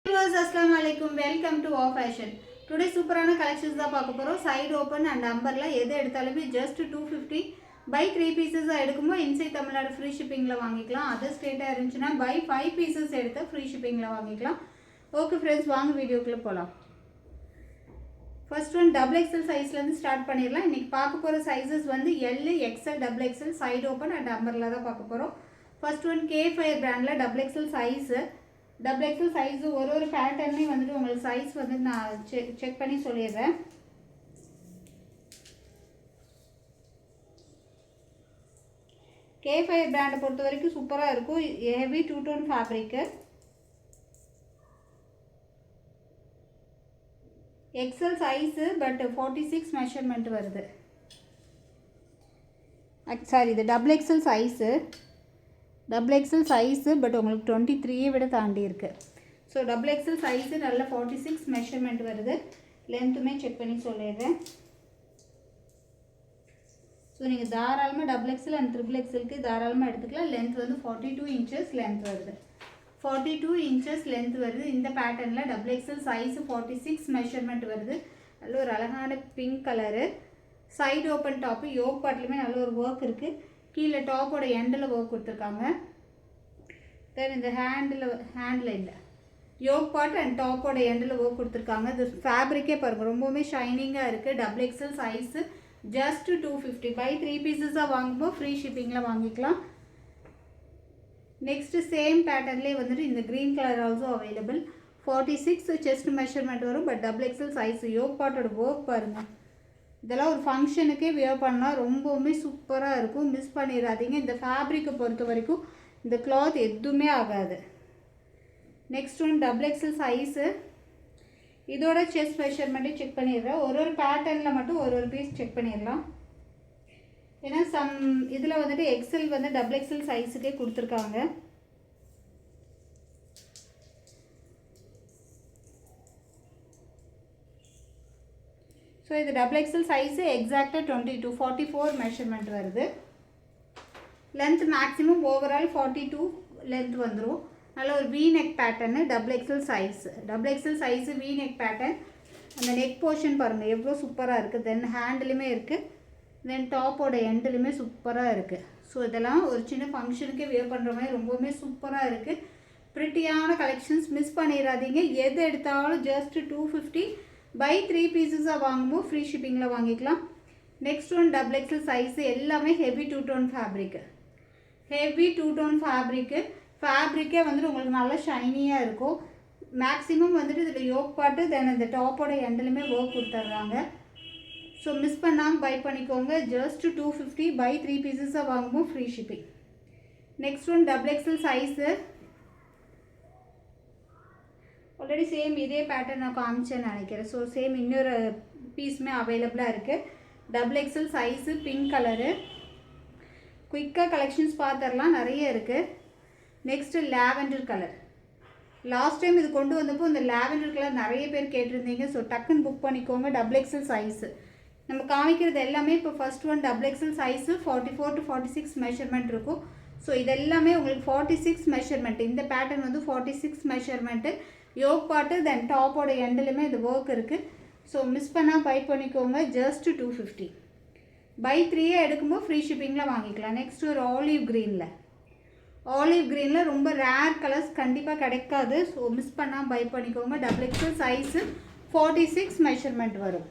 Viewers, Assalamu alaikum. Welcome to Wow Fashion. Today சூப்பரான collections தான் பார்க்க போறோம். சைடு ஓபன் அண்ட் அம்பர்லா எது எடுத்தாலுமே just 250 by 3 pieces எடுக்கும்போது இன்சைட் தமிழ்நாடு ஃப்ரீ ஷிப்பிங்ல வாங்கிக்கலாம். அதர் ஸ்டேட்டா இருந்துச்சுன்னா by 5 pieces எடுத்து ஃப்ரீ ஷிப்பிங்ல வாங்கிக்கலாம். ஓகே फ्रेंड्स, வாங்க வீடியோக்குள்ள போலாம். ஃபர்ஸ்ட் ஒன் டபுள் எக்ஸ்எல் சைஸ்ல இருந்து ஸ்டார்ட் பண்ணிரலாம். இன்னைக்கு பார்க்க போற சைஸஸ் வந்து L, XL, double XL side open and umbrella தான் பார்க்க போறோம். ஃபர்ஸ்ட் ஒன் K5 பிராண்ட்ல double XL size double XL size ஒரு பேட்டர்ன்லேயும் வந்துட்டு உங்களுக்கு சைஸ் வந்து நான் செக் பண்ணி சொல்லிடுறேன். K5 பிராண்டை பொறுத்த வரைக்கும் சூப்பராக இருக்கும். Heavy two tone fabric. XL size but 46 measurement வருது. சாரி, இது டபுள் எக்ஸ்எல் சைஸு பட் உங்களுக்கு 23 விட தாண்டி இருக்குது. ஸோ டபுள் எக்ஸ்எல் சைஸு நல்ல 46 மெஷர்மெண்ட் வருது. லென்த்துமே செக் பண்ணி சொல்லிடுறேன். ஸோ நீங்கள் தாராளமாக டபுள் எக்ஸ்எல் அண்ட் ட்ரிபிள் எக்ஸ்எலுக்கு தாராளமாக எடுத்துக்கலாம். லென்த் வந்து 42 இன்ச்சஸ் லென்த் வருது. 42 இன்ச்சஸ் லென்த் வருது. இந்த பேட்டர்னில் டபுள் எக்ஸ்எல் சைஸு 46 மெஷர்மெண்ட் வருது. நல்ல ஒரு அழகான pink colour. Side open top. Yoke பார்ட்லையுமே நல்ல ஒரு ஒர்க் இருக்குது. கீழே டாப்போட எண்டில் ஒர்க் கொடுத்துருக்காங்க. தென் இந்த ஹேண்டில் இல்லை, யோக் பார்ட் அண்ட் டாப்போட எண்டில் ஒர்க் கொடுத்துருக்காங்க. இது ஃபேப்ரிக்கே பாருங்கள், ரொம்பவுமே ஷைனிங்காக இருக்குது. Double XL size just 250 buy 3 பீசஸாக வாங்கும்போது ஃப்ரீ ஷிப்பிங்கில் வாங்கிக்கலாம். நெக்ஸ்ட்டு சேம் பேட்டர்ன்லேயே வந்துட்டு இந்த green colour also available. 46 chest measurement வரும். But double XL size. Yoke பார்ட்டோட ஒர்க் பாருங்கள். இதெல்லாம் ஒரு ஃபங்க்ஷனுக்கே வியர் பண்ணால் ரொம்பவுமே சூப்பராக இருக்கும். மிஸ் பண்ணிடாதீங்க. இந்த ஃபேப்ரிக்கை பொறுத்த வரைக்கும் இந்த கிளாத் எதுவுமே ஆகாது. Next one double XL size. இதோட செஸ்ட் மெஷர்மெண்ட்டே செக் பண்ணிடுறேன். ஒரு பேட்டர்னில் மட்டும் ஒரு பீஸ் செக் பண்ணிடலாம். ஏன்னா இதில் வந்துட்டு எக்ஸ்எல் வந்து டபுள் எக்ஸ்எல் சைஸுக்கே கொடுத்துருக்காங்க. ஸோ இது டபுள் எக்ஸ்எல் சைஸு எக்ஸாக்டாக 44 மெஷர்மெண்ட் வருது. லென்த் மேக்ஸிமம் ஓவரால் 42 லென்த் வந்துடும். நல்ல ஒரு we neck pattern. Double XL size we neck pattern. அந்த நெக் போர்ஷன் பாருங்கள் எவ்வளோ சூப்பராக இருக்குது. தென் ஹேண்டிலுமே இருக்குது. தென் டாப்போட எண்டிலுமே சூப்பராக இருக்குது. ஸோ இதெல்லாம் ஒரு சின்ன ஃபங்க்ஷனுக்கே வியர் பண்ணுற மாதிரி ரொம்பவுமே சூப்பராக இருக்குது. ப்ரிட்டியான கலெக்ஷன்ஸ். மிஸ் பண்ணிடாதீங்க. எது எடுத்தாலும் ஜஸ்ட் 250 பை 3 பீசஸாக வாங்கும்போது ஃப்ரீ ஷிப்பிங்கில் வாங்கிக்கலாம். Next one double XL size. எல்லாமே ஹெவி டூ டோன் ஃபேப்ரிக்கு. ஃபேப்ரிக்கே வந்துட்டு உங்களுக்கு நல்லா ஷைனியாக இருக்கும். மேக்ஸிமம் வந்துட்டு இதில் யோக் பாட்டு தென் இந்த டாப்போட எண்டிலுமே ஒர்க் கொடுத்துட்றாங்க. ஸோ மிஸ் பண்ணாமல் பை பண்ணிக்கோங்க. ஜஸ்ட் 250 பை 3 பீசஸாக வாங்கும்போது free shipping. Next one double XL size. Already same இதே பேட்டர்ன் நான் காமிச்சேன்னு நினைக்கிறேன். ஸோ சேம் இன்னொரு பீஸுமே அவைலபிளாக இருக்குது. Double XL size pink colour. குயிக்காக கலெக்ஷன்ஸ் பார்த்துடலாம், நிறைய இருக்குது. Next lavender colour. Last time இது கொண்டு வந்தப்போ இந்த லாவெண்டர் கலர் நிறைய பேர் கேட்டிருந்தீங்க. ஸோ டக்குன்னு புக் பண்ணிக்கோங்க. Double XL size. நம்ம காமிக்கிறது எல்லாமே இப்போ first one double XL size 44 to 46 measurement இருக்கும். ஸோ இதெல்லாமே உங்களுக்கு 46 மெஷர்மெண்ட். இந்த பேட்டர்ன் வந்து 46 மெஷர்மெண்ட்டு. யோக் பாட்டு தென் டாப்போட எண்டிலுமே இது ஒர்க் இருக்குது. ஸோ மிஸ் பண்ணால் பை பண்ணிக்கோங்க. ஜஸ்ட் 250 பை 3 எடுக்கும்போது ஃப்ரீ ஷிப்பிங்கில் வாங்கிக்கலாம். நெக்ஸ்ட் ஒரு ஆலிவ் க்ரீனில் ரொம்ப ரேர் கலர்ஸ் கண்டிப்பாக கிடைக்காது. ஸோ மிஸ் பண்ணால் பை பண்ணிக்கோங்க. டபுள் எக்ஸ்எல் சைஸு 46 மெஷர்மெண்ட் வரும்.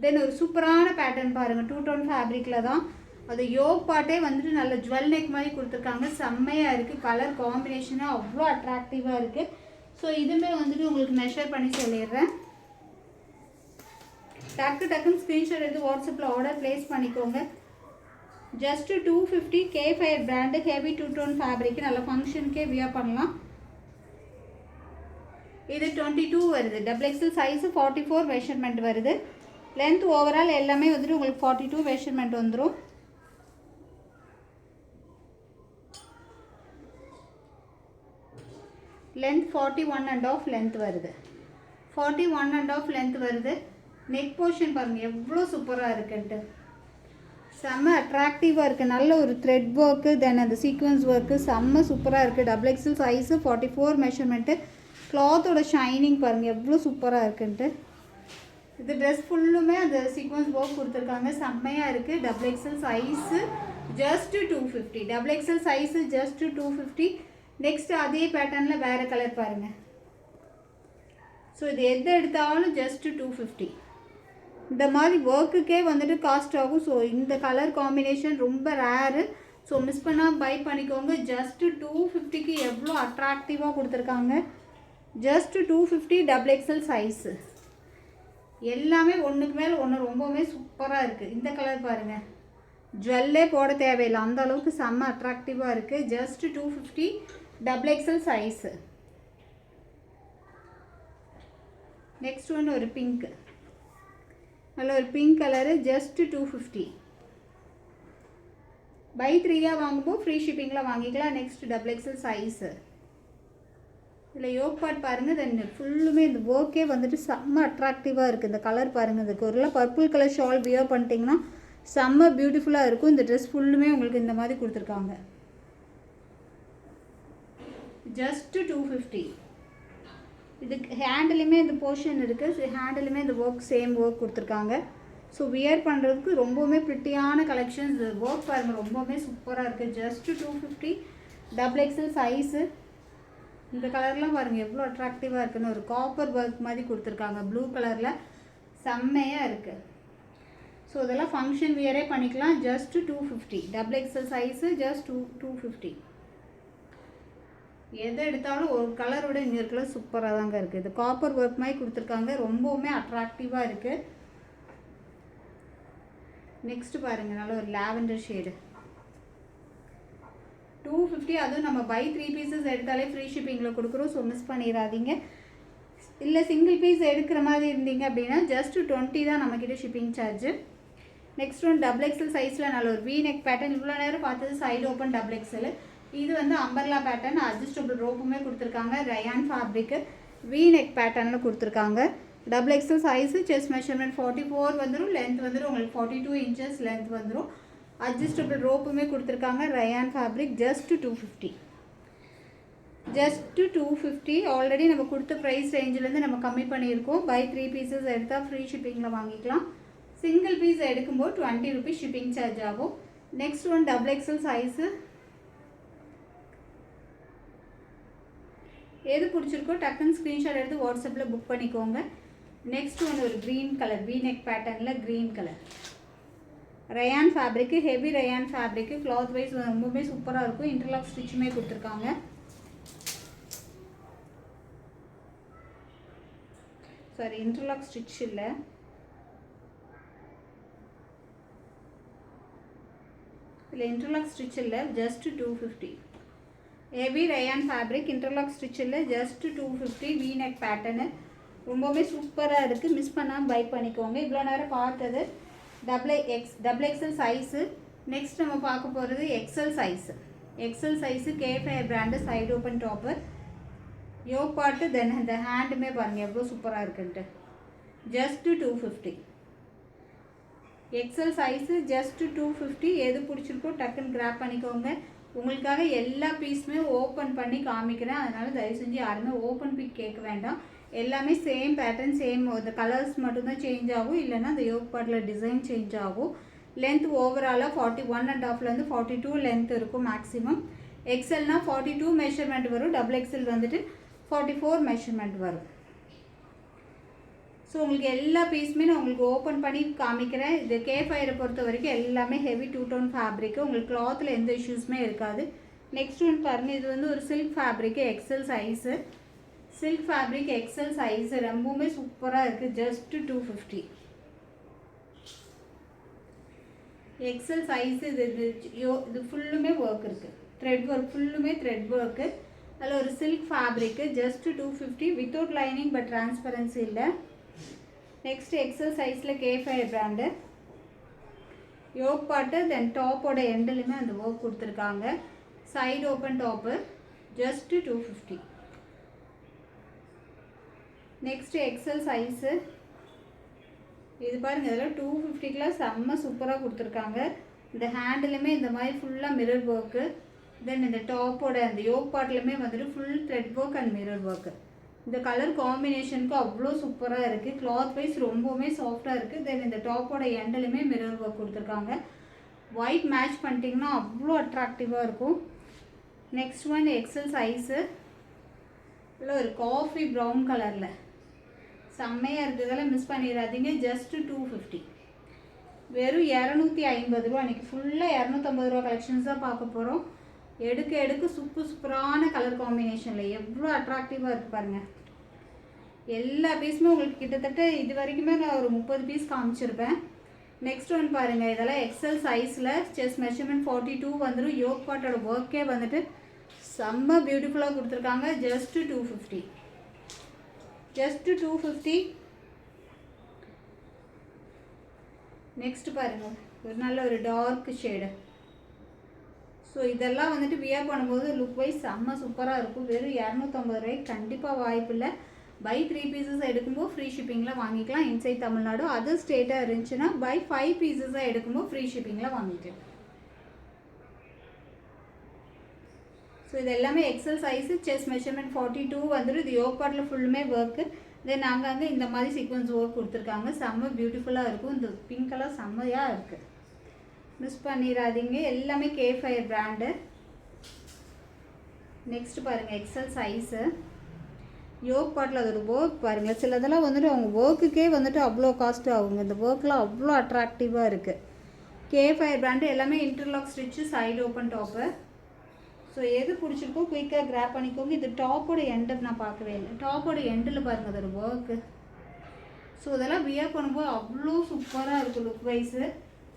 தென் ஒரு சூப்பரான பேட்டர்ன் பாருங்கள். டூ டோன் ஃபேப்ரிக்கில் தான். அது யோக் பாட்டே வந்துட்டு நல்ல ஜுவல் நெக் மாதிரி கொடுத்துருக்காங்க. செம்மையாக இருக்குது. கலர் காம்பினேஷனாக அவ்வளோ அட்ராக்டிவாக இருக்குது. ஸோ இதுவுமே வந்துட்டு உங்களுக்கு மெஷர் பண்ணி சொல்லிடுறேன். டக்குன்னு ஸ்க்ரீன்ஷாட் எடுத்து வாட்ஸ்அப்பில் ஆர்டர் ப்ளேஸ் பண்ணிக்கோங்க. Just 250 K5 brand heavy two tone fabric. நல்ல ஃபங்க்ஷனுக்கே வியர் பண்ணலாம். இது 22 வருது. டபுள் எக்ஸ்எல் சைஸு 44 மெஷர்மெண்ட் வருது. லென்த் ஓவரால் எல்லாமே வந்துட்டு உங்களுக்கு 42 மெஷர்மெண்ட் வந்துடும். லென்த் 41.5 லென்த் வருது. 41.5 லென்த் வருது. நெக் போர்ஷன் பாருங்கள் எவ்வளோ சூப்பராக இருக்குன்ட்டு. செம்ம அட்ராக்டிவாக இருக்குது. நல்ல ஒரு த்ரெட் ஒர்க்கு தென் அந்த சீக்வன்ஸ் ஒர்க்கு செம்ம சூப்பராக இருக்குது. Double XL size 44 measurement. கிளாத்தோட ஷைனிங் பாருங்கள் எவ்வளோ சூப்பராக இருக்குன்ட்டு. இது ட்ரெஸ் ஃபுல்லுமே அந்த சீக்வன்ஸ் ஒர்க் கொடுத்துருக்காங்க, செம்மையாக இருக்குது. Double XL size just 250. Double XL size just 250. Next அதே பேட்டர்னில் வேறு கலர் பாருங்கள். ஸோ இது எது எடுத்தாலும் ஜஸ்ட்டு 250. இந்த மாதிரி ஒர்க்குக்கே வந்துட்டு காஸ்ட் ஆகும். ஸோ இந்த கலர் காம்பினேஷன் ரொம்ப ரேரு. ஸோ மிஸ் பண்ணால் பை பண்ணிக்கோங்க. ஜஸ்ட்டு 250க்கு எவ்வளோ அட்ராக்டிவாக கொடுத்துருக்காங்க. Just 250 double XL size. எல்லாமே ஒன்றுக்கு மேலே ஒன்று ரொம்பவுமே சூப்பராக இருக்குது. இந்த கலர் பாருங்கள், ஜுவல்லே போட தேவையில்லை, அந்த அளவுக்கு செம்ம அட்ராக்டிவாக இருக்குது. Just 250 double XL size. Next ஒன்று ஒரு பிங்க், நல்ல ஒரு பிங்க் கலரு. ஜஸ்ட்டு 250. பை 3யாக வாங்கும்போது ஃப்ரீ ஷிப்பிங்கில் வாங்கிக்கலாம். Next double XL size. இதில் யோக் பார்ட் பாருங்கள், தென் ஃபுல்லுமே இந்த ஒர்க்கே வந்துட்டு செம்ம அட்ராக்டிவாக இருக்குது. இந்த கலர் பாருங்கள், இந்த ஒரு பர்பிள் கலர் ஷால் வியர் பண்ணிட்டீங்கன்னா செம்ம பியூட்டிஃபுல்லாக இருக்கும். இந்த ட்ரெஸ் ஃபுல்லுமே உங்களுக்கு இந்த மாதிரி கொடுத்துருக்காங்க. ஜஸ்ட்டு 250. இதுக்கு ஹேண்டிலுமே இந்த போர்ஷன் இருக்குது, ஹேண்டிலுமே இந்த ஒர்க் சேம் ஒர்க் கொடுத்துருக்காங்க. ஸோ வியர் பண்ணுறதுக்கு ரொம்பவுமே ப்ரிட்டியான கலெக்ஷன்ஸ். ஒர்க் பாருங்கள் ரொம்பவுமே சூப்பராக இருக்குது. Just 250 double XL size. இந்த கலர்லாம் பாருங்கள் எவ்வளோ அட்ராக்டிவாக இருக்குன்னு. ஒரு காப்பர் ஒர்க் மாதிரி கொடுத்துருக்காங்க ப்ளூ கலரில், செம்மையாக இருக்குது. ஸோ இதெல்லாம் ஃபங்க்ஷன் வியரே பண்ணிக்கலாம். Just 250 double XL size. Just 250. எதை எடுத்தாலும் ஒரு கலரோட இன்னொரு கலர் சூப்பராக தாங்க இருக்குது. இது காப்பர் ஒர்க் மாதிரி கொடுத்துருக்காங்க, ரொம்பவுமே அட்ராக்டிவாக இருக்குது. நெக்ஸ்ட்டு பாருங்கள், நல்ல ஒரு லாவெண்டர் ஷேடு. 250. அதுவும் நம்ம பை 3 பீசஸ் எடுத்தாலே ஃப்ரீ ஷிப்பிங்கில் கொடுக்குறோம். ஸோ மிஸ் பண்ணிடாதீங்க. இல்லை சிங்கிள் பீஸ் எடுக்கிற மாதிரி இருந்தீங்க அப்படின்னா ஜஸ்ட்டு 20 தான் நம்மக்கிட்ட shipping charge. Next one double XL சைஸில் நல்ல ஒரு வி நெக் பேட்டர்ன். இவ்வளோ நேரம் பார்த்தது சைடு ஓப்பன் டபுள் எக்ஸல். இது வந்து அம்பர்லா பேட்டர்ன், அட்ஜஸ்டபிள் ரோப்புமே கொடுத்துருக்காங்க. ரயான் ஃபேப்ரிக்கு வி நெக் பேட்டர்னில் கொடுத்துருக்காங்க. Double XL size. Chest measurement 44 வந்துடும். லென்த் வந்துடும் உங்களுக்கு 42 inches லென்த் வந்துடும். அட்ஜஸ்டபிள் ரோப்புமே கொடுத்துருக்காங்க. Rayon fabric. Just 250. Just 250. Already நம்ம கொடுத்த ப்ரைஸ் ரேஞ்சிலேருந்து நம்ம கம்மி பண்ணியிருக்கோம். பை 3 பீசஸ் எடுத்தால் ஃப்ரீ ஷிப்பிங்கில் வாங்கிக்கலாம். சிங்கிள் பீஸ் எடுக்கும்போது 20 rupees ஷிப்பிங் சார்ஜ் ஆகும். Next one double XL size. எது பிடிச்சிருக்கோ டக்குன்னு ஸ்க்ரீன்ஷாட் எடுத்து வாட்ஸ்அப்பில் புக் பண்ணிக்கோங்க. நெக்ஸ்ட் ஒன்று ஒரு க்ரீன் கலர், வி நெக் பேட்டர்னில் green colour. Rayon fabric, heavy rayon fabric. Cloth wise ரொம்பவே சூப்பராக இருக்கும். இன்டர்லாக் ஸ்டிச்சுமே கொடுத்துருக்காங்க. சாரி, இன்டர்லாக் ஸ்டிச் இல்லை, இல்லை இன்டர்லாக் ஸ்டிச் இல்லை. Just 250. Heavy rayon fabric, interlock stitch இல்லை. ஜஸ்ட்டு 250. வி நெக் பேட்டர்னு ரொம்பவே சூப்பராக இருக்குது. மிஸ் பண்ணாமல் பை பண்ணிக்கோங்க. இவ்வளோ நேரம் பார்த்தது டபுள் எக்ஸல் சைஸு. நெக்ஸ்ட் நம்ம பார்க்க போகிறது XL size. XL size K5 brand, side open top, yoke part. Then இந்த ஹேண்டுமே பாருங்கள் எவ்வளோ சூப்பராக இருக்குன்ட்டு. ஜஸ்ட்டு 250. XL size. ஜஸ்ட்டு 250. எது பிடிச்சிருக்கோ டக்குன்னு கிராப் பண்ணிக்கோங்க. உங்களுக்காக எல்லா பீஸுமே ஓப்பன் பண்ணி காமிக்கிறேன், அதனால் தயவு செஞ்சு யாருமே ஓப்பன் பிக் கேட்க வேண்டாம். எல்லாமே சேம் பேட்டர்ன், சேம் இந்த கலர்ஸ் மட்டும்தான் சேஞ்ச் ஆகும். இல்லைன்னா அந்த யோக் பார்ட்டில் டிசைன் சேஞ்ச் ஆகும். லென்த் ஓவராலாக 41.5 42 லென்த் இருக்கும் மேக்ஸிமம். எக்ஸல்னால் 42 மெஷர்மெண்ட் வரும். டபுள் எக்ஸல் வந்துட்டு 44 மெஷர்மெண்ட் வரும். ஸோ உங்களுக்கு எல்லா பீஸுமே நான் உங்களுக்கு ஓப்பன் பண்ணி காமிக்கிறேன். இது K5 பொறுத்த வரைக்கும் எல்லாமே ஹெவி 2 tone ஃபேப்ரிக்கு. உங்களுக்கு கிளாத்தில் எந்த இஷ்யூஸுமே இருக்காது. நெக்ஸ்ட் ஒன் பாருங்கள், இது வந்து ஒரு silk fabric, XL size. Silk fabric XL size ரொம்பவுமே சூப்பராக இருக்குது. ஜஸ்ட்டு 250. XL size. இது ஃபுல்லுமே ஒர்க் இருக்குது, த்ரெட் ஒர்க், ஃபுல்லுமே த்ரெட் ஒர்க்கு. அதில் ஒரு silk fabric. Just 250. Without lining but transparency இல்லை. நெக்ஸ்ட் எக்ஸல் சைஸில் K5 brand, yoke part. Then டாப்போட எண்டுலையுமே அந்த ஒர்க் கொடுத்துருக்காங்க. Side open top. Just 250. Next XL size. இது பாருங்கள், இதெல்லாம் 250க்குலாம் செம்ம சூப்பராக கொடுத்துருக்காங்க. இந்த ஹேண்டிலுமே இந்த மாதிரி ஃபுல்லாக மிரர் ஒர்க்கு. தென் இந்த டாப்போட அந்த யோக் பார்ட்லையுமே வந்துட்டு full thread work and mirror work. இந்த கலர் காம்பினேஷனுக்கு அவ்வளோ சூப்பராக இருக்குது. கிளாத் வைஸ் ரொம்பவுமே சாஃப்டாக இருக்குது. தென் இந்த டாப்போட எண்டிலுமே மிரர் ஒர்க் கொடுத்துருக்காங்க. ஒயிட் மேட்ச் பண்ணிட்டிங்கன்னா அவ்வளோ அட்ராக்டிவாக இருக்கும். Next one XL size. இல்லை ஒரு காஃபி ப்ரௌன் கலரில் செம்மையாக இருக்கிறதெல்லாம் மிஸ் பண்ணிடாதீங்க. ஜஸ்ட்டு 250, வெறும் 250 ரூபா. அன்றைக்கி ஃபுல்லாக 250 ரூபா கலெக்ஷன்ஸ் தான் பார்க்க போகிறோம். எடுக்க சூப்பரான கலர் காம்பினேஷனில் எவ்வளோ அட்ராக்டிவாக இருக்குது பாருங்கள். எல்லா பீஸுமே உங்களுக்கு கிட்டத்தட்ட இது வரைக்குமே நான் ஒரு 30 பீஸ் காமிச்சிருப்பேன். நெக்ஸ்ட் ஒன் பாருங்கள், இதெல்லாம் எக்ஸல் சைஸில் செஸ்ட் மெஷர்மெண்ட் 42 வந்துடும். யோக் பாட்டோட ஒர்க்கே வந்துட்டு செம்ம பியூட்டிஃபுல்லாக கொடுத்துருக்காங்க. Just 250, just 250. நெக்ஸ்ட் பாருங்கள், ஒரு நல்ல ஒரு டார்க் ஷேடு. ஸோ இதெல்லாம் வந்துட்டு வியர் பண்ணும்போது லுக் வைஸ் செம்ம சூப்பராக இருக்கும். வெறும் 250 ரூபாய்க்கு கண்டிப்பாக வாய்ப்பு இல்லை. பை 3 பீசஸ் எடுக்கும்போது ஃப்ரீ ஷிப்பிங்கில் வாங்கிக்கலாம் இன்சைட் தமிழ்நாடு. அதர் ஸ்டேட்டாக இருந்துச்சுன்னா பை 5 பீசஸாக எடுக்கும்போது ஃப்ரீ ஷிப்பிங்கில் வாங்கிக்கலாம். ஸோ இது எல்லாமே எக்ஸல் சைஸு, செஸ்ட் மெஷர்மெண்ட் 42 வந்துடும். இது யோக் பார்ட்டில் ஃபுல்லுமே ஒர்க்கு. தென் அங்கங்கே இந்த மாதிரி சீக்வன்ஸ் ஒர்க் கொடுத்துருக்காங்க. செம்ம பியூட்டிஃபுல்லாக இருக்கும். இந்த பிங்க் கலர் செம்மையாக இருக்குது, மிஸ் பண்ணிடாதீங்க. எல்லாமே கேஃபயர் பிராண்டு. நெக்ஸ்ட் பாருங்கள், எக்ஸல் சைஸு. யோக் பார்ட்டில் அதோட ஒர்க் பாருங்கள். சிலதெல்லாம் வந்துட்டு அவங்க ஒர்க்குக்கே வந்துட்டு அவ்வளோ காஸ்ட் ஆகுங்க. இந்த ஒர்க்லாம் அவ்வளோ அட்ராக்டிவாக இருக்குது. கேஃபயர் பிராண்டு. எல்லாமே interlock stitch, side open top. So எது பிடிச்சிருக்கோ குயிக்காக கிராப் பண்ணிக்கோங்க. இது டாப்போட எண்டு நான் பார்க்கவே இல்லை. டாப்போட எண்டில் பாருங்கள் அதோட ஒர்க்கு. ஸோ இதெல்லாம் வியர் பண்ணும்போது அவ்வளோ சூப்பராக இருக்கும் லுக் வைஸு.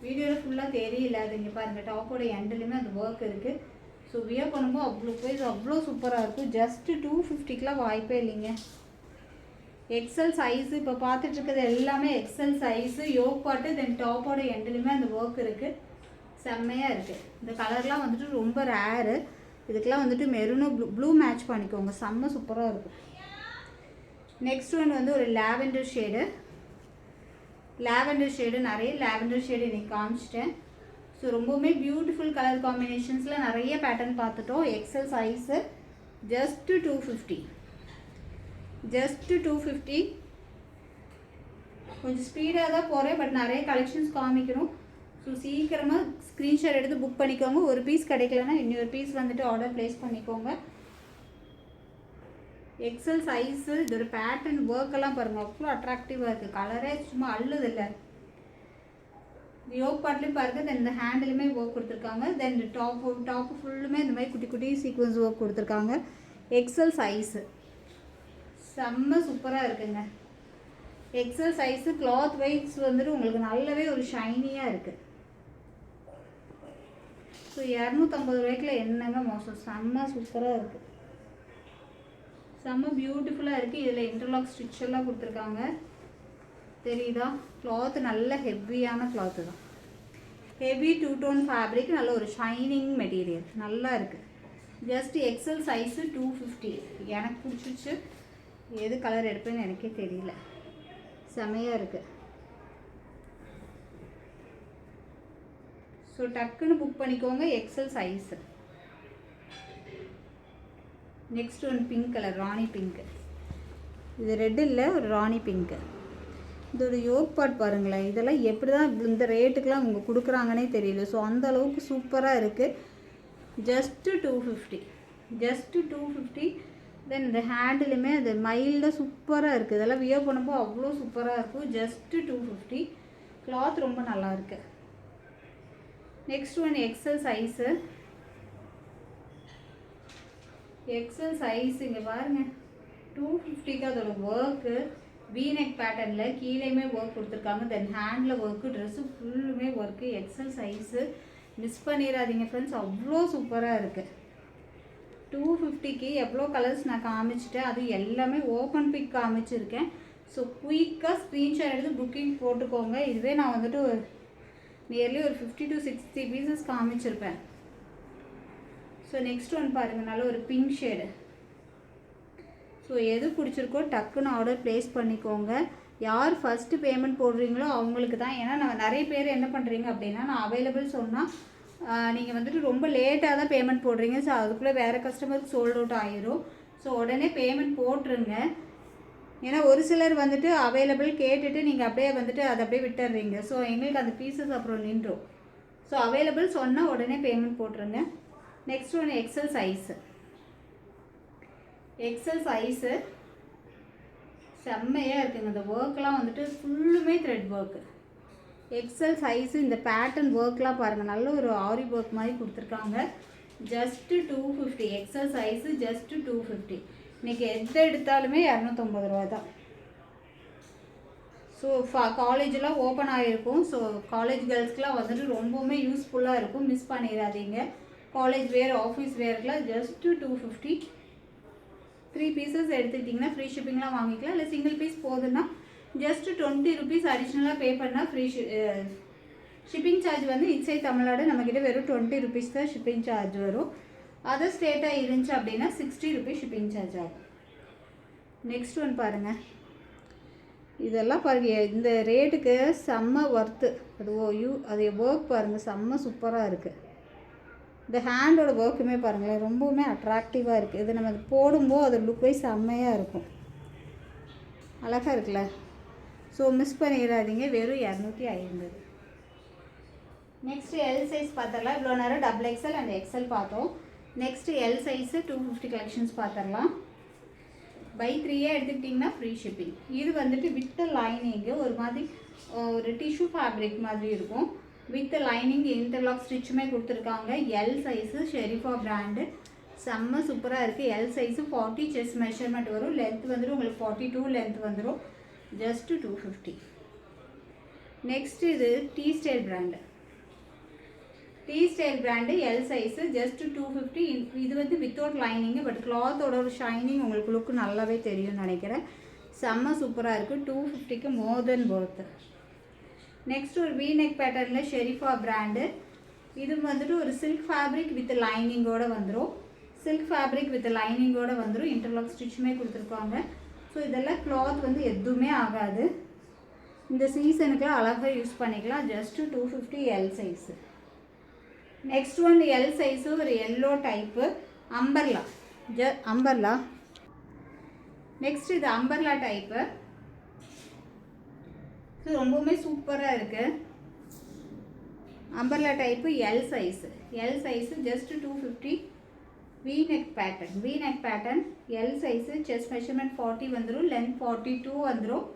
வீடியோவில் ஃபுல்லாக தெரியல, அது இங்கே பாருங்கள் டாப்போட எண்டுலையுமே அந்த ஒர்க் இருக்குது. ஸோ வியர் பண்ணும்போது அவ்வளோ வைஸ் அவ்வளோ சூப்பராக இருக்கும். ஜஸ்ட்டு 250க்குலாம் வாய்ப்பே இல்லைங்க. எக்ஸல் சைஸு இப்போ பார்த்துட்ருக்கிறது எல்லாமே எக்ஸல் சைஸு. யோக் பாட்டு தென் டாப்போட எண்டுலையுமே அந்த ஒர்க் இருக்குது. செம்மையாக இருக்குது. இந்த கலர்லாம் வந்துட்டு ரொம்ப ரேரு. இதுக்கெலாம் வந்துட்டு மெரூனும் ப்ளூ மேட்ச் பண்ணிக்கோங்க, செம்ம சூப்பராக இருக்கும். நெக்ஸ்ட் ஒன் வந்து ஒரு லாவெண்டர் ஷேடு. லாவெண்டர் ஷேடு நிறைய லாவெண்டர் ஷேடு இன்றைக்கி காமிச்சிட்டேன். ஸோ ரொம்பவுமே பியூட்டிஃபுல் கலர் காம்பினேஷன்ஸில் நிறைய பேட்டர்ன் பார்த்துட்டோம். XL size. Just 250, just 250. கொஞ்சம் ஸ்பீடாக தான் போகிறேன், பட் நிறைய கலெக்ஷன்ஸ் காமிக்கணும். ஸோ சீக்கிரமாக ஸ்க்ரீன்ஷாட் எடுத்து புக் பண்ணிக்கோங்க. ஒரு பீஸ் கிடைக்கலன்னா இன்னொரு பீஸ் வந்துட்டு ஆர்டர் ப்ளேஸ் பண்ணிக்கோங்க. XL size. இதோட பேட்டர்ன் ஒர்க்கெல்லாம் பாருங்கள் அவ்வளோ அட்ராக்டிவாக இருக்குது. கலரே சும்மா அள்ளுது இல்லை. யோக் பார்ட்லேயும் பாருங்கள். தென் இந்த ஹேண்டிலுமே ஒர்க் கொடுத்துருக்காங்க. தென் டாப்பு ஃபுல்லுமே இந்த மாதிரி குட்டி குட்டி சீக்வன்ஸ் ஒர்க் கொடுத்துருக்காங்க. எக்ஸல் சைஸு செம்ம சூப்பராக இருக்குங்க. XL size. கிளாத் வைஸ் வந்துட்டு உங்களுக்கு நல்லாவே ஒரு ஷைனியாக இருக்குது. ஸோ 250 ரூபாய்க்குள்ள என்னங்க மோசம். செம்ம சூப்பராக இருக்குது, செம்ம பியூட்டிஃபுல்லாக இருக்குது. இதில் இன்டர்லாக் ஸ்டிச் எல்லாம் கொடுத்துருக்காங்க, தெரியுதா? கிளாத்து நல்ல ஹெவியான கிளாத்து தான். ஹெவி 2 டோன் ஃபேப்ரிக், நல்ல ஒரு ஷைனிங் மெட்டீரியல், நல்லா இருக்குது. Just XL size 250. எனக்கு பிடிச்சிச்சு. எது கலர் எடுப்பேன்னு எனக்கே தெரியல, செமையாக இருக்குது. ஸோ டக்குன்னு புக் பண்ணிக்கோங்க. XL size. Next one pink colour, ராணி பிங்க்கு. இது ரெட் இல்லை, ஒரு ராணி பிங்க்கு. இதோட யோக் பார்ட் பாருங்களேன். இதெல்லாம் எப்படி தான் இந்த ரேட்டுக்கெலாம் அவங்க கொடுக்குறாங்கன்னே தெரியல. ஸோ அந்த அளவுக்கு சூப்பராக இருக்குது. Just 250, just 250. தென் இந்த ஹேண்டிலுமே அது மைல்டாக சூப்பராக இருக்குது. இதெல்லாம் வியர் பண்ணும்போது அவ்வளோ சூப்பராக இருக்கும். ஜஸ்ட்டு 250. கிளாத் ரொம்ப நல்லா இருக்குது. Next one XL size. XL size இங்கே பாருங்கள் 250க்கு அதோட ஒர்க்கு வீநெக் பேட்டர்னில் கீழேயுமே ஒர்க் கொடுத்துருக்காங்க. தென் ஹேண்டில் ஒர்க்கு, ட்ரெஸ்ஸு ஃபுல்லுமே ஒர்க்கு. எக்ஸல் சைஸு, மிஸ் பண்ணிடாதீங்க ஃப்ரெண்ட்ஸ், அவ்வளோ சூப்பராக இருக்குது. 250க்கு எவ்வளோ கலர்ஸ் நான் காமிச்சிட்டேன், அது எல்லாமே ஓப்பன் பிக் காமிச்சிருக்கேன். ஸோ குயிக்காக ஸ்க்ரீன்ஷாட் எடுத்து புக்கிங் போட்டுக்கோங்க. இதுவே நான் வந்துட்டு நியர்லி ஒரு 50 to 60 பீசஸ் காமிச்சிருப்பேன். ஸோ நெக்ஸ்ட் ஒன் பாருங்கள், நல்ல ஒரு பிங்க் ஷேடு. ஸோ எது பிடிச்சிருக்கோ டக்குன்னு ஆர்டர் ப்ளேஸ் பண்ணிக்கோங்க. யார் ஃபஸ்ட்டு பேமெண்ட் போடுறீங்களோ அவங்களுக்கு தான். ஏன்னா நான் நிறைய பேர் என்ன பண்ணுறீங்க அப்படின்னா, நான் அவைலபிள் சொன்னால் நீங்கள் வந்துட்டு ரொம்ப லேட்டாக தான் பேமெண்ட் போடுறீங்க. ஸோ அதுக்குள்ளே வேறு கஸ்டமருக்கு சோல்ட் அவுட் ஆகிரும். ஸோ உடனே பேமெண்ட் போட்டுருங்க. ஏன்னா ஒரு சிலர் வந்துட்டு அவைலபிள் கேட்டுட்டு நீங்கள் அப்படியே வந்துட்டு அதை அப்படியே விட்டுடுறீங்க. ஸோ எங்களுக்கு அந்த பீசஸ் அப்புறம் நின்றோம். ஸோ அவைலபிள் சொன்னால் உடனே பேமெண்ட் போட்டுருங்க. நெக்ஸ்ட் ஒன்று எக்ஸல் சைஸு. எக்ஸல் சைஸு செம்மையாக இருக்குங்க. இந்த ஒர்க்லாம் வந்துட்டு ஃபுல்லுமே த்ரெட் ஒர்க்கு. எக்ஸல் சைஸு இந்த பேட்டர்ன் ஒர்க்லாம் பாருங்கள், நல்ல ஒரு ஆரி ஒர்க் மாதிரி கொடுத்துருக்காங்க. ஜஸ்ட்டு 250. XL size just 250. இன்றைக்கி எது எடுத்தாலுமே 250 ரூபா தான். ஸோ காலேஜெலாம் ஓப்பன் ஆகிருக்கும். ஸோ காலேஜ் கேர்ள்ஸ்க்கெலாம் வந்துட்டு ரொம்பவுமே யூஸ்ஃபுல்லாக இருக்கும். மிஸ் பண்ணிடாதீங்க. காலேஜ் வேர், ஆஃபீஸ் வேர்க்கெலாம் ஜஸ்ட்டு 250. 3 பீசஸ் எடுத்துக்கிட்டிங்கன்னா ஃப்ரீ ஷிப்பிங்லாம் வாங்கிக்கலாம். இல்லை சிங்கிள் பீஸ் போதுன்னா ஜஸ்ட்டு 20 ருபீஸ் அடிஷ்னலாக பே பண்ணால் ஃப்ரீ ஷிப்பிங் சார்ஜ் வந்து இன்சைட் தமிழ்நாடு நம்மக்கிட்ட வெறும் 20 ருபீஸ் தான் ஷிப்பிங் சார்ஜ் வரும். அதர் ஸ்டேட்டாக இருந்துச்சு அப்படின்னா 60 ருபீஸ் ஷிப்பிங் சார்ஜ் ஆகும். நெக்ஸ்ட் ஒன் பாருங்கள். இதெல்லாம் பாருங்கள், இந்த ரேட்டுக்கு செம்ம ஒர்த்து. அது ஒர்க் பாருங்கள், செம்ம சூப்பராக இருக்குது. இந்த ஹேண்டோட ஒர்க்குமே பாருங்களேன், ரொம்பவுமே அட்ராக்டிவாக இருக்குது. இது நம்ம போடும்போது அது லுக் வைஸ் செம்மையாக இருக்கும். அழகாக இருக்குல்ல? ஸோ மிஸ் பண்ணிடாதீங்க. வெறும் 250. நெக்ஸ்ட்டு எல் சைஸ் பார்த்துடலாம். இவ்வளோ நேரம் டபுள் எக்ஸல் அண்ட் எக்ஸல் பார்த்தோம். நெக்ஸ்ட்டு எல் சைஸு 250 கலெக்ஷன்ஸ் பார்த்துடலாம். பை 3 எடுத்துக்கிட்டிங்கன்னா ஃப்ரீ ஷிப்பிங். இது வந்துட்டு வித் லைனிங்கு ஒரு மாதிரி ஒரு டிஷ்யூ ஃபேப்ரிக் மாதிரி இருக்கும். வித் லைனிங் இன்டர்லாக் ஸ்டிச்சுமே கொடுத்துருக்காங்க. எல் சைஸு ஷெரிஃபா பிராண்டு, செம்ம சூப்பராக இருக்குது. எல் சைஸு 40 செஸ்ட் மெஷர்மெண்ட் வரும். லென்த் வந்துடும் உங்களுக்கு 42 லென்த் வந்துடும். ஜஸ்ட்டு 250. நெக்ஸ்ட்டு இது tea style brand. Tea style brand L size just 250. இது வந்து வித்தவுட் லைனிங்கு, பட் கிளாத்தோட ஒரு ஷைனிங் உங்களுக்கு லுக்கு நல்லாவே தெரியும்னு நினைக்கிறேன். செம்ம சூப்பராக இருக்குது. 250க்கு மோர் தென் ஒர்த்து. நெக்ஸ்ட் ஒரு வி நெக் பேட்டர்னில் ஷெரிஃபா பிராண்டு. இது வந்துட்டு ஒரு சில்க் ஃபேப்ரிக் வித் லைனிங்கோடு வந்துடும். சில்க் ஃபேப்ரிக் வித் லைனிங்கோடு வந்துடும். இன்டர்லாக் ஸ்டிச்சுமே கொடுத்துருக்காங்க. ஸோ இதெல்லாம் கிளாத் வந்து எதுவுமே ஆகாது. இந்த சீசனுக்குலாம் அழகாக யூஸ் பண்ணிக்கலாம். Just 250 L size. Next one L size ஒரு yellow type umbrella. Umbrella. Next இது அம்பர்லா டைப்பு. ஸோ ரொம்பவுமே சூப்பராக இருக்குது. Umbrella type L size. L size just 250. V-neck pattern L size. Chest measurement 40 வந்துடும். லென்த் 42 வந்துடும்.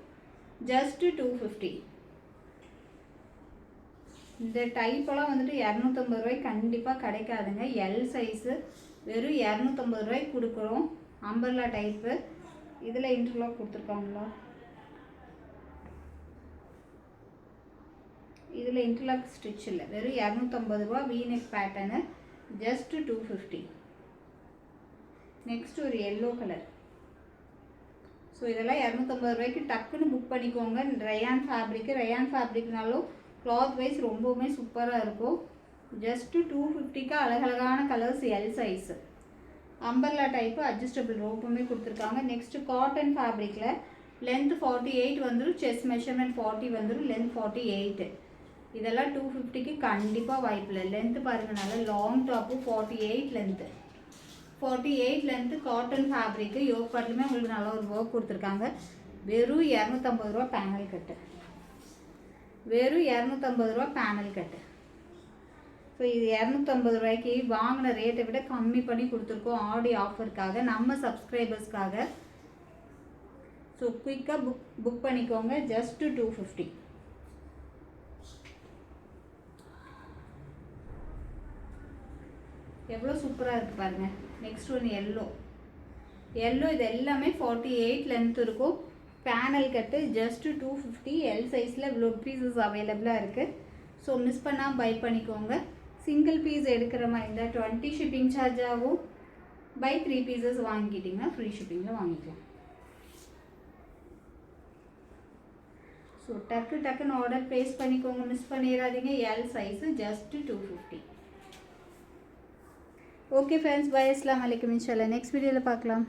ஜஸ்ட்டு 250. இந்த டைப்பெல்லாம் வந்துட்டு 250 ரூபாய்க்கு கண்டிப்பாக கிடைக்காதுங்க. எல் சைஸு வெறும் 250 ரூபாய்க்கு கொடுக்குறோம். Umbrella type. இதில் இன்டர்லாக் கொடுத்துருக்காங்களா? இதில் இன்டர்லாக் ஸ்டிச் இல்லை. வெறும் 250 ரூபா. V-neck pattern just 250. நெக்ஸ்ட் ஒரு எல்லோ கலர். ஸோ இதெல்லாம் 250 ரூபாய்க்கு டக்குன்னு புக் பண்ணிக்கோங்க. ரயான் ஃபேப்ரிக்னாலும் கிளாத் வைஸ் ரொம்பவுமே சூப்பராக இருக்கும். ஜஸ்ட்டு 250க்கு அழகழகான colours. L size. Umbrella type adjustable ரோப்புமே கொடுத்துருக்காங்க. நெக்ஸ்ட்டு காட்டன் ஃபேப்ரிக்கில் லென்த் 48 வந்துடும். செஸ்ட் மெஷர்மெண்ட் 40 வந்துடும். லென்த் 48. இதெல்லாம் 250க்கு கண்டிப்பாக வாய்ப்பில்லை. லென்த்து பாருங்கள், நல்லா long top 48 length. 48 length cotton fabric. Yoke பாட்டிலுமே உங்களுக்கு நல்ல ஒரு ஒர்க் கொடுத்துருக்காங்க. வெறும் 250 ரூபா பேனல் கட்டு. வெறும் 250 ரூபா பேனல் கட்டு. ஸோ இது 250 ரூபாய்க்கு வாங்கின ரேட்டை விட கம்மி பண்ணி கொடுத்துருக்கோம் ஆடி ஆஃபருக்காக, நம்ம சப்ஸ்கிரைபர்ஸ்க்காக. ஸோ குயிக்காக புக் பண்ணிக்கோங்க. ஜஸ்ட்டு 250. எவ்வளோ சூப்பராக இருக்குது பாருங்கள். நெக்ஸ்ட் ஒன்று எல்லோ. இது எல்லாமே 48 லென்த் இருக்கும். பேனல் கட்டு. ஜஸ்ட்டு 250. எல் சைஸில் இவ்வளோ பீசஸ் அவைலபிளாக இருக்குது. ஸோ மிஸ் பண்ணாமல் பை பண்ணிக்கோங்க. சிங்கிள் பீஸ் எடுக்கிற மாதிரி இருந்தால் 20 ஷிப்பிங் சார்ஜ் ஆகும். பை 3 பீசஸ் வாங்கிக்கிட்டிங்கன்னா ஃப்ரீ ஷிப்பிங்கில் வாங்கிக்கலாம். ஸோ டக்குன்னு ஆர்டர் ப்ளேஸ் பண்ணிக்கோங்க. மிஸ் பண்ணிடாதீங்க. L size just 250. Okay friends, bye. அஸ்ஸலாமு அலைக்கும். இன்ஷால்லா நெக்ஸ்ட் வீடியோவில் பார்க்கலாம்.